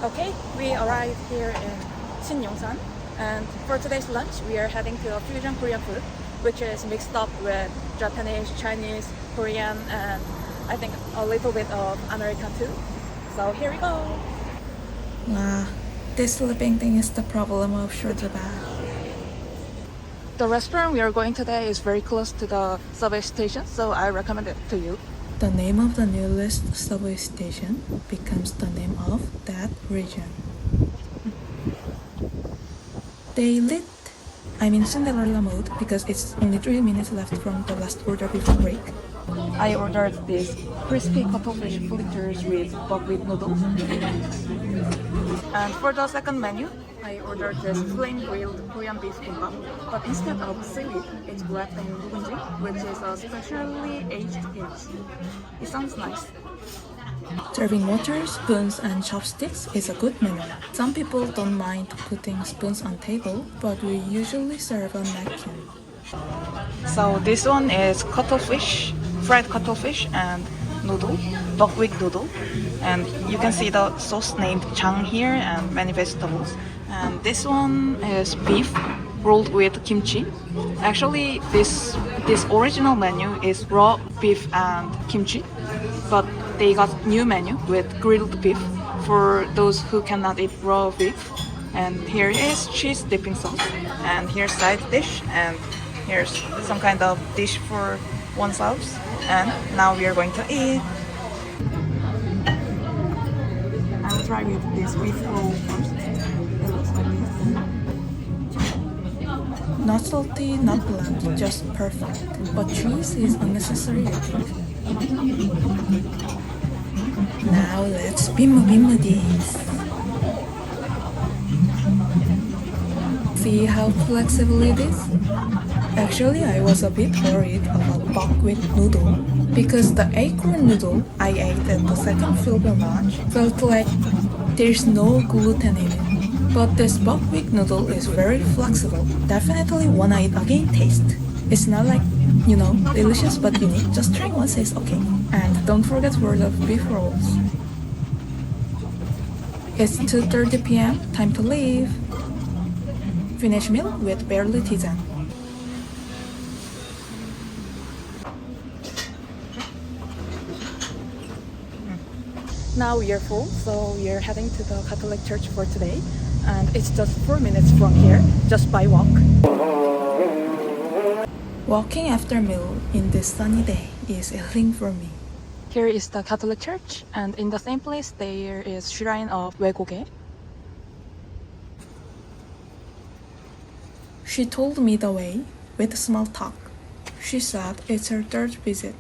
Okay, we arrived here in Yongsan, and for today's lunch we are heading to a fusion Korean food which is mixed up with Japanese, Chinese, Korean, and I think a little bit of American too. So here we go! This sleeping thing is the problem of shorter bath. The restaurant we are going today is very close to the subway station, so I recommend it to you. The name of the newest subway station becomes the name of that region. Daylit, I'm in Cinderella mode because it's only 3 minutes left from the last order before break. I ordered these crispy cuttlefish fritters with buckwheat noodles. And for the second menu, I ordered this flame grilled Korean beef kimbap, but instead of seaweed, it's wrapped in nugunji, which is a specially aged fish. It sounds nice. Serving water, spoons, and chopsticks is a good menu. Some people don't mind putting spoons on table, but we usually serve a napkin. So this one is cuttlefish, fried cuttlefish and noodle, buckwheat noodle. And you can see the sauce named Chang here and many vegetables. And this one is beef rolled with kimchi. Actually, this original menu is raw beef and kimchi, but they got new menu with grilled beef for those who cannot eat raw beef. And here is cheese dipping sauce, and here's side dish, and here's some kind of dish for oneself. And now we are going to eat. I'll try with this beef roll first. It looks like this. Not salty, not bland, just perfect. But cheese is unnecessary, I think. Now let's bimmo this. See how flexible it is? Actually, I was a bit worried about buckwheat noodle because the acorn noodle I ate at the second pilgrimage felt like there's no gluten in it. But this buckwheat noodle is very flexible. Definitely wanna eat again taste. It's not like, delicious but unique. Just try once is okay. And don't forget word of beef rolls. It's 2:30 p.m. Time to leave. Finish meal with barely tisan. Now we are full, so we are heading to the Catholic Church for today. And it's just 4 minutes from here, just by walk. Walking after meal in this sunny day is a thing for me. Here is the Catholic Church, and in the same place there is shrine of Waegogae. She told me the way with small talk. She said it's her third visit.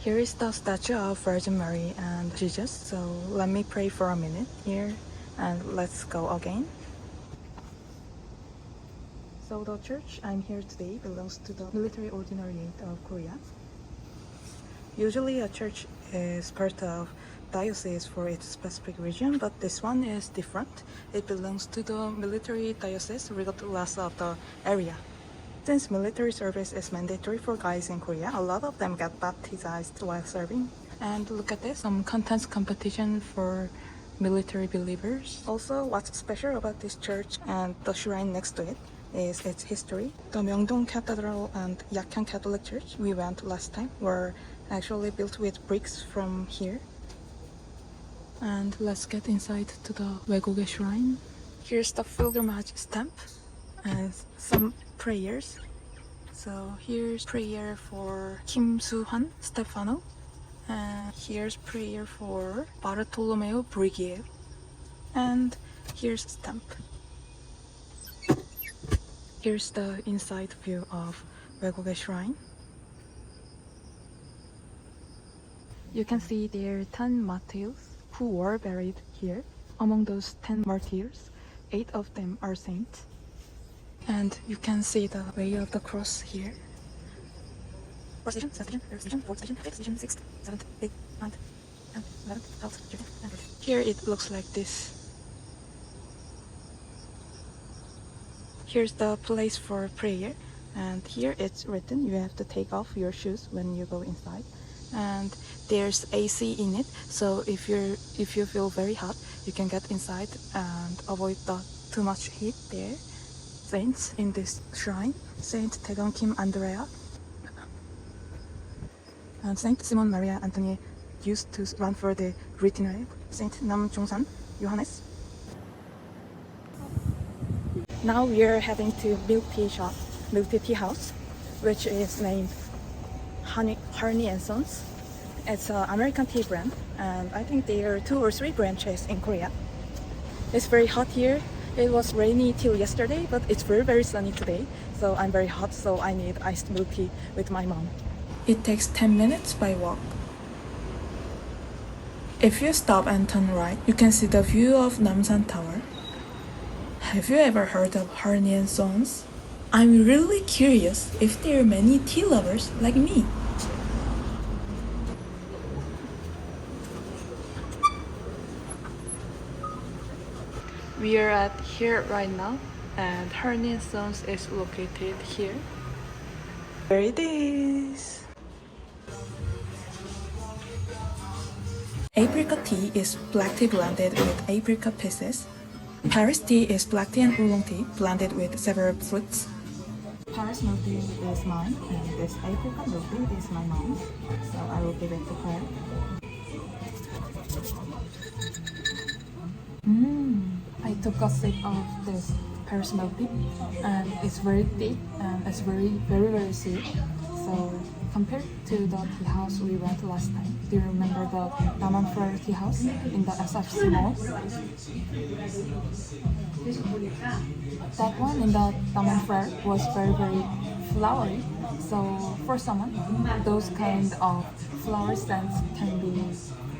Here is the statue of Virgin Mary and Jesus, so let me pray for a minute here and let's go again. So the church I'm here today belongs to the Military Ordinariate of Korea. Usually a church is part of diocese for its specific region, but this one is different. It belongs to the military diocese regardless of the area. Since military service is mandatory for guys in Korea, a lot of them get baptized while serving. And look at this, some contest competition for military believers. Also, what's special about this church and the shrine next to it is its history. The Myeongdong Cathedral and Yakyang Catholic Church we went last time were actually built with bricks from here. And let's get inside to the Waegogae shrine. Here's the pilgrimage stamp and some prayers. So here's prayer for Kim Soo-han Stefano, and here's prayer for Bartolomeo Brigiev, and here's stamp. Here's the inside view of Waegogae shrine. You can see there are 10 martyrs who were buried here. Among those 10 martyrs, 8 of them are saints. And you can see the way of the cross here. 4th station, 7th station, 3rd station, 4th station, 5th station, 6th, 7th, 8th, 9th, 10th, 11th, 12th, 13th, and 14th. Here it looks like this. Here's the place for prayer, and here it's written you have to take off your shoes when you go inside. And there's AC in it, so if you feel very hot, you can get inside and avoid the too much heat there. Saints in this shrine: Saint Taegon Kim Andrea and Saint Simon Maria Anthony used to run for the retinue. Saint Nam Jong-san Johannes. Now we are heading to milk tea shop, milk tea house, which is named Harney Sons. It's an American tea brand, and I think there are 2 or 3 branches in Korea. It's very hot here. It was rainy till yesterday, but it's very sunny today. So I'm very hot, so I need iced milk tea with my mom. It takes 10 minutes by walk. If you stop and turn right, you can see the view of Yongsan Tower. Have you ever heard of Harney Sons? I'm really curious if there are many tea lovers like me. We are at here right now, and Harney Sons is located here. There it is. Apricot tea is black tea blended with apricot pieces. Paris tea is black tea and oolong tea blended with several fruits. Paris milk tea is mine, and this apricot milk tea is my mom. So I will give it to her. I took a sip of this Paris milk tea, and it's very thick and it's very sweet. So compared to the tea house we went last time, do you remember the Daman Frere tea house in the SFC mall? That one in the Daman Frere was very flowery. So for someone, those kind of flower scents can be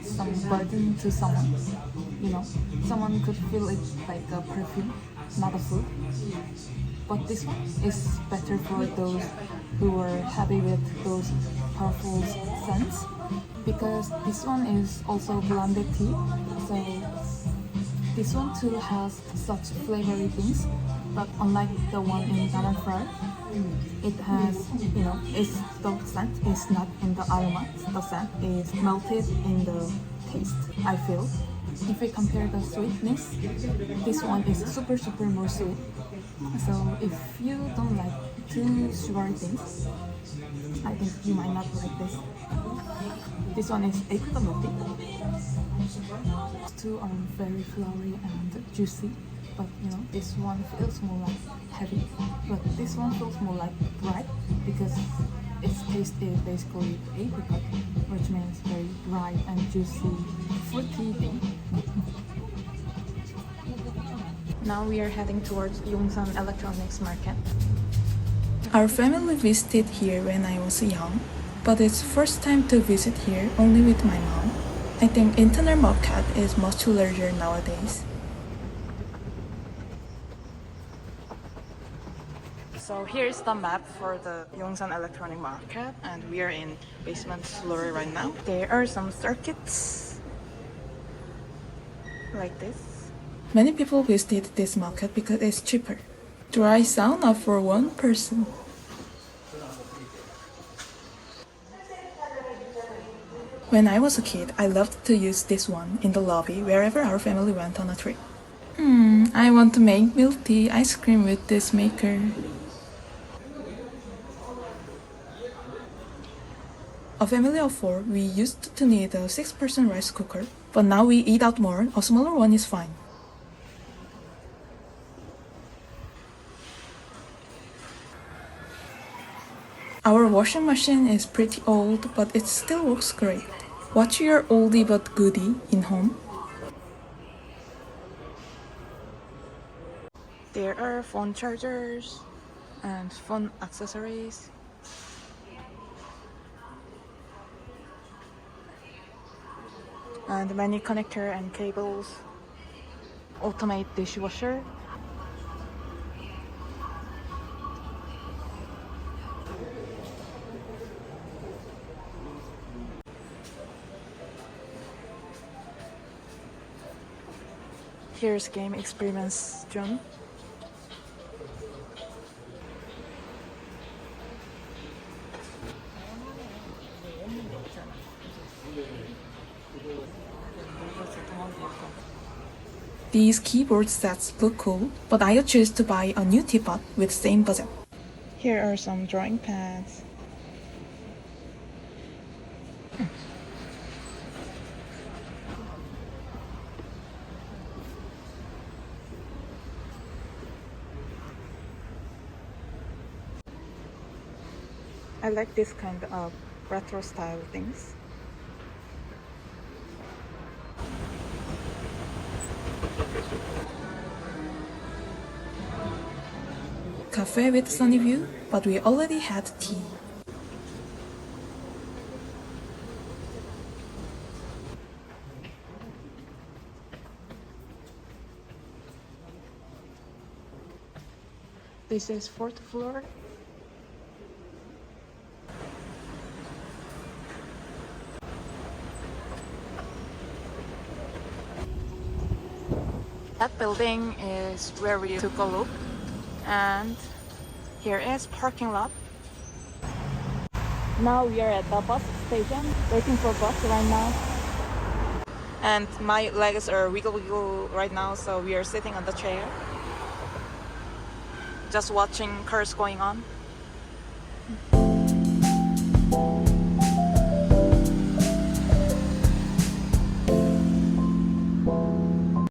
some burden to someone. You know, someone could feel it like a perfume, not a food. But this one is better for those who are happy with those powerful scents, because this one is also blended tea. So this one too has such flavory things, but unlike the one in Daman Frere, it has, you know, the scent is not in the aroma. The scent is melted in the taste, I feel. If we compare the sweetness, this one is super more sweet. So if you don't like too sugary things, I think you might not like this. This one is apricot milk tea. Two are very flowery and juicy, but you know, this one feels more like heavy, but this one feels more like bright because its taste is basically apricot, which means very dry and juicy, fruity thing. Now we are heading towards Yongsan Electronics Market. Our family visited here when I was young, but it's first time to visit here only with my mom. I think internet market is much larger nowadays. So here's the map for the Yongsan Electronic Market, and we are in basement floor right now. There are some circuits like this. Many people visited this market because it's cheaper. Dry sauna for one person. When I was a kid, I loved to use this one in the lobby wherever our family went on a trip. I want to make milk tea ice cream with this maker. A family of 4, we used to need a 6-person rice cooker, but now we eat out more, a smaller one is fine. Our washing machine is pretty old, but it still works great. What's your oldie but goodie in home? There are phone chargers and phone accessories. And many connector and cables. Automate dishwasher. Here's game experiments zone. These keyboard sets look cool, but I'll choose to buy a new teapot with same budget. Here are some drawing pads. I like this kind of retro style things. Cafe with sunny view, but we already had tea. This is fourth floor. That building is where we took a look, and here is parking lot. Now we are at the bus station, waiting for bus right now. And my legs are wiggle right now, so we are sitting on the chair, just watching cars going on.